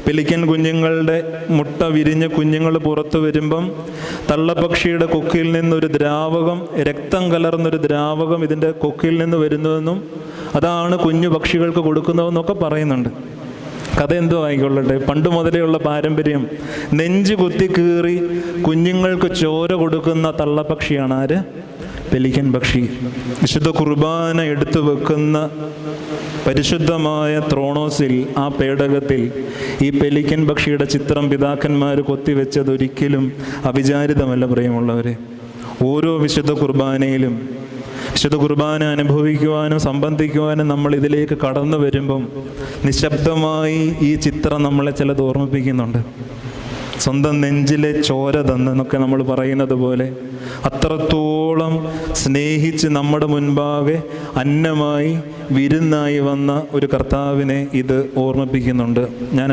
Pelican കുഞ്ഞുങ്ങളുടെ മുട്ട വിരിഞ്ഞ് കുഞ്ഞുങ്ങൾ പുറത്തു വരുമ്പം തള്ളപ്പക്ഷിയുടെ കൊക്കിൽ നിന്നൊരു ദ്രാവകം, രക്തം കലർന്നൊരു ദ്രാവകം ഇതിൻ്റെ കൊക്കിൽ നിന്ന് വരുന്നതെന്നും അതാണ് കുഞ്ഞു പക്ഷികൾക്ക് കൊടുക്കുന്നതെന്നൊക്കെ പറയുന്നുണ്ട്. കഥ എന്തോ ആയിക്കൊള്ളട്ടെ, പണ്ട് മുതലേ ഉള്ള പാരമ്പര്യം നെഞ്ച് കുത്തി കീറി കുഞ്ഞുങ്ങൾക്ക് ചോര കൊടുക്കുന്ന തള്ളപ്പക്ഷിയാണ് ആര്? പെലിക്കൻ പക്ഷി. വിശുദ്ധ കുർബാന എടുത്തു വെക്കുന്ന പരിശുദ്ധമായ ത്രോണോസിൽ, ആ പേടകത്തിൽ ഈ പെലിക്കൻ പക്ഷിയുടെ ചിത്രം പിതാക്കന്മാർ കൊത്തിവെച്ചത് ഒരിക്കലും അവിചാരിതമല്ല പ്രിയമുള്ളവരെ. ഓരോ വിശുദ്ധ കുർബാനയിലും വിശുദ്ധ കുർബാന അനുഭവിക്കുവാനും സംബന്ധിക്കുവാനും നമ്മൾ ഇതിലേക്ക് കടന്നു വരുമ്പം നിശബ്ദമായി ഈ ചിത്രം നമ്മളെ ചിലത് ഓർമ്മിപ്പിക്കുന്നുണ്ട്. സ്വന്തം നെഞ്ചിലെ ചോര തന്നെന്നൊക്കെ നമ്മൾ പറയുന്നത് പോലെ അത്രത്തോളം സ്നേഹിച്ച് നമ്മുടെ മുൻപാകെ അന്നമായി വിരുന്നായി വന്ന ഒരു കർത്താവിനെ ഇത് ഓർമ്മിപ്പിക്കുന്നുണ്ട്. ഞാൻ